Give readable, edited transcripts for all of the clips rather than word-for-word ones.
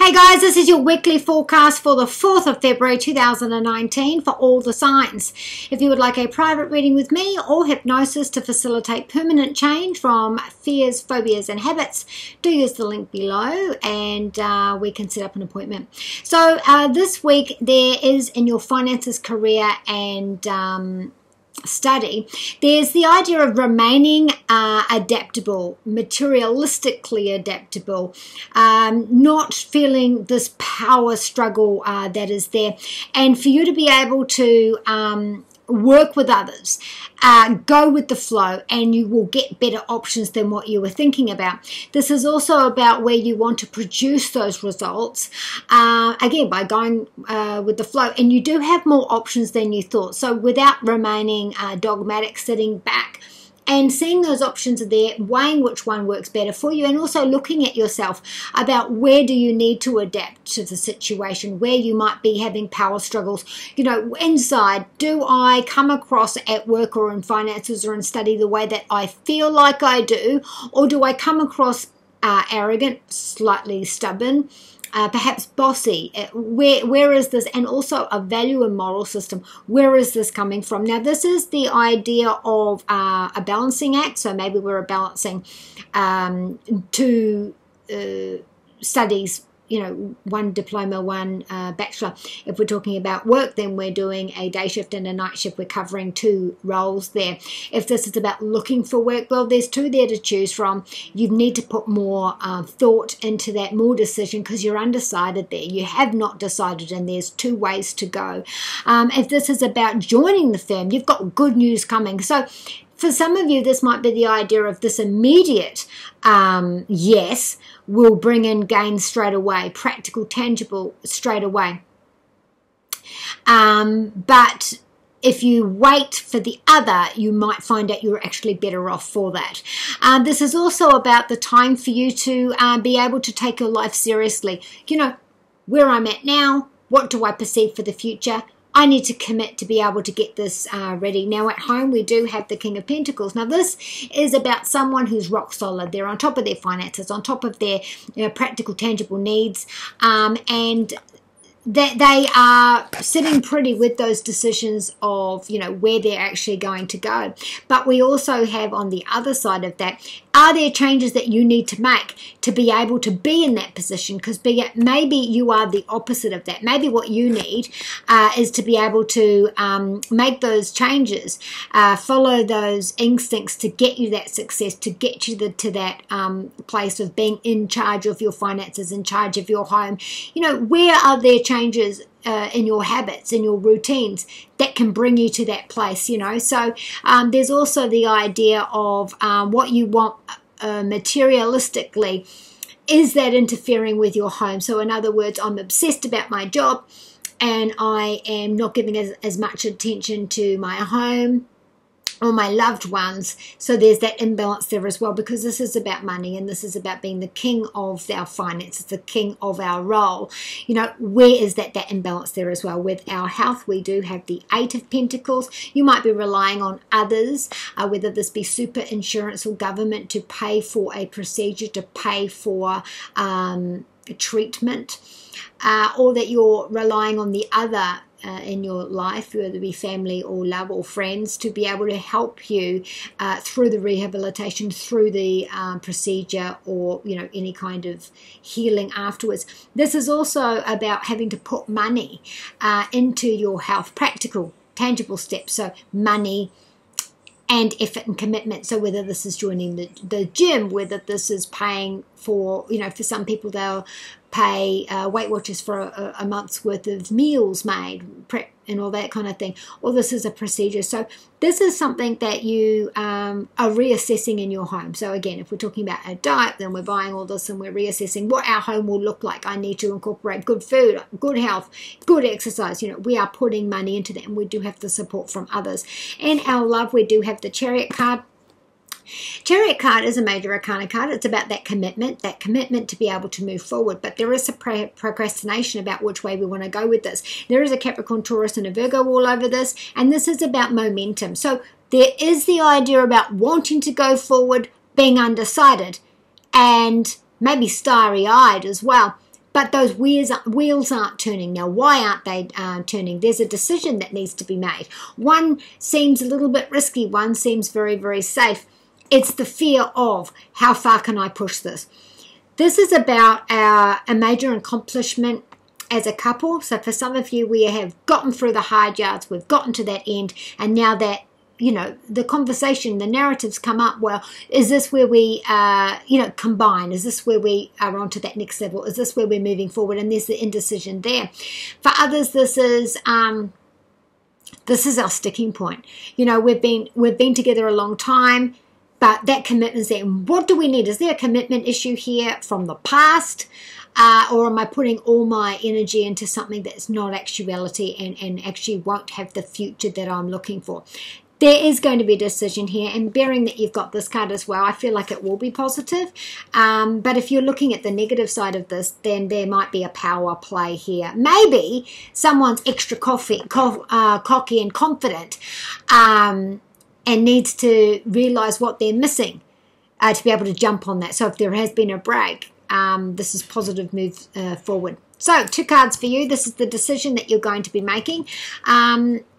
Hey guys, this is your weekly forecast for the 4th of February 2019 for all the signs. If you would like a private reading with me or hypnosis to facilitate permanent change from fears, phobias and habits, do use the link below and we can set up an appointment. So this week there is in your finances, career and study, there's the idea of remaining adaptable, materialistically adaptable, not feeling this power struggle that is there, and for you to be able to work with others, go with the flow, and you will get better options than what you were thinking about. This is also about where you want to produce those results, again, by going with the flow, and you do have more options than you thought. So without remaining dogmatic, sitting back and seeing those options are there, weighing which one works better for you, and also looking at yourself about where do you need to adapt to the situation, where you might be having power struggles. You know, inside, do I come across at work or in finances or in study the way that I feel like I do, or do I come across arrogant, slightly stubborn, perhaps bossy? Where is this? And also a value and moral system. Where is this coming from? Now, this is the idea of a balancing act. So maybe we're balancing two studies, you know, one diploma, one bachelor. If we're talking about work, then we're doing a day shift and a night shift. We're covering two roles there. If this is about looking for work, well, there's two there to choose from. You need to put more thought into that, more decision, because you're undecided there. You have not decided, and there's two ways to go. If this is about joining the firm, you've got good news coming. So for some of you, this might be the idea of this immediate yes will bring in gains straight away, practical, tangible straight away. But if you wait for the other, you might find out you're actually better off for that. This is also about the time for you to be able to take your life seriously. You know, where I'm at now, what do I perceive for the future? I need to commit to be able to get this ready. Now, at home, we do have the King of Pentacles. Now, this is about someone who's rock solid. They're on top of their finances, on top of their practical, tangible needs, and that they are sitting pretty with those decisions of, you know, where they're actually going to go. But we also have on the other side of that, are there changes that you need to make to be able to be in that position? Because maybe you are the opposite of that. Maybe what you need is to be able to make those changes, follow those instincts to get you that success, to get you to that place of being in charge of your finances, in charge of your home. You know, where are there changes in your habits, in your routines that can bring you to that place, you know? So there's also the idea of what you want materialistically. Is that interfering with your home? So in other words, I'm obsessed about my job and I am not giving as much attention to my home or my loved ones. So there's that imbalance there as well, because this is about money and this is about being the king of our finances, the king of our role. You know, where is that imbalance there as well? With our health, we do have the 8 of Pentacles. You might be relying on others, whether this be super insurance or government, to pay for a procedure, to pay for a treatment, or that you're relying on the other in your life, whether it be family or love or friends, to be able to help you through the rehabilitation, through the procedure, or, you know, any kind of healing afterwards. This is also about having to put money into your health, practical, tangible steps. So money and effort and commitment. So whether this is joining the gym, whether this is paying for, you know, for some people they'll pay Weight Watchers for a month's worth of meals made, prep and all that kind of thing, or this is a procedure. So this is something that you are reassessing in your home. So again, if we're talking about a diet, then we're buying all this and we're reassessing what our home will look like. I need to incorporate good food, good health, good exercise. You know, we are putting money into that, and we do have the support from others. And our love, we do have the Chariot card. Chariot card is a major arcana card. It's about that commitment to be able to move forward. But there is a procrastination about which way we want to go with this. There is a Capricorn, Taurus, and a Virgo all over this. And this is about momentum. So there is the idea about wanting to go forward, being undecided, and maybe starry-eyed as well. but those wheels aren't turning. Now, why aren't they turning? There's a decision that needs to be made. One seems a little bit risky. One seems very, very safe. It's the fear of, how far can I push this? This is about a major accomplishment as a couple. So for some of you, we have gotten through the hard yards. We've gotten to that end. And now that, you know, the conversation, the narratives come up. Well, is this where we, combine? Is this where we are on to that next level? Is this where we're moving forward? And there's the indecision there. For others, this is our sticking point. You know, we've been together a long time, but that commitment's there. What do we need? Is there a commitment issue here from the past? Or am I putting all my energy into something that's not actuality and actually won't have the future that I'm looking for? There is going to be a decision here, and bearing that you've got this card as well, I feel like it will be positive. But if you're looking at the negative side of this, then there might be a power play here. Maybe someone's extra cocky and confident and needs to realize what they're missing to be able to jump on that. So if there has been a break, this is positive move forward. So 2 cards for you. This is the decision that you're going to be making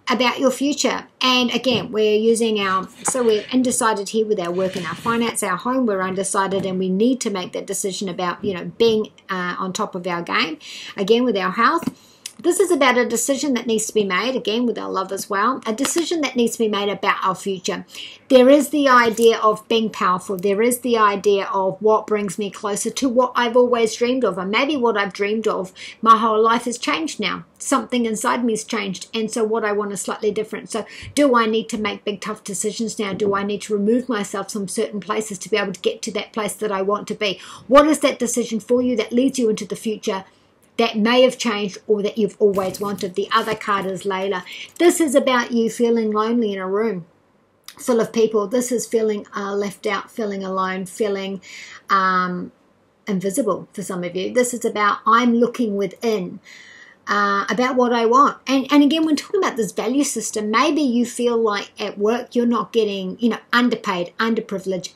about your future. And again, we're using we're undecided here with our work and our finance, our home. We're undecided, and we need to make that decision about, you know, being on top of our game. Again, with our health, this is about a decision that needs to be made, again, with our love as well. A decision that needs to be made about our future. There is the idea of being powerful. There is the idea of what brings me closer to what I've always dreamed of. And maybe what I've dreamed of my whole life has changed now. Something inside me has changed. And so what I want is slightly different. So do I need to make big, tough decisions now? Do I need to remove myself from certain places to be able to get to that place that I want to be? What is that decision for you that leads you into the future that may have changed or that you've always wanted? The other card is Layla. This is about you feeling lonely in a room full of people. This is feeling left out, feeling alone, feeling invisible for some of you. This is about I'm looking within about what I want. And again, when talking about this value system, maybe you feel like at work you're not getting, you know, underpaid, underprivileged,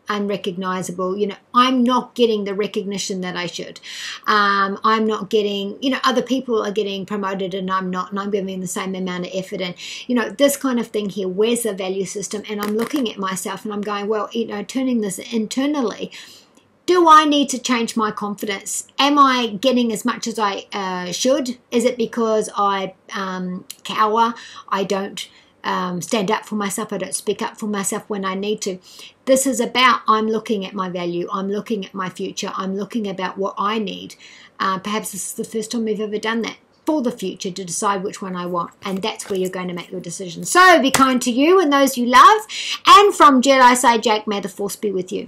unrecognizable. You know, I'm not getting the recognition that I should. I'm not getting, you know, other people are getting promoted and I'm not, and I'm giving the same amount of effort, and, you know, this kind of thing here. Where's the value system? And I'm looking at myself and I'm going, well, you know, turning this internally, do I need to change my confidence? Am I getting as much as I should? Is it because I cower? I don't stand up for myself. I don't speak up for myself when I need to. This is about I'm looking at my value. I'm looking at my future. I'm looking about what I need. Perhaps this is the first time we've ever done that for the future to decide which one I want. And that's where you're going to make your decision. So be kind to you and those you love. And from Jedi Side Jack, may the force be with you.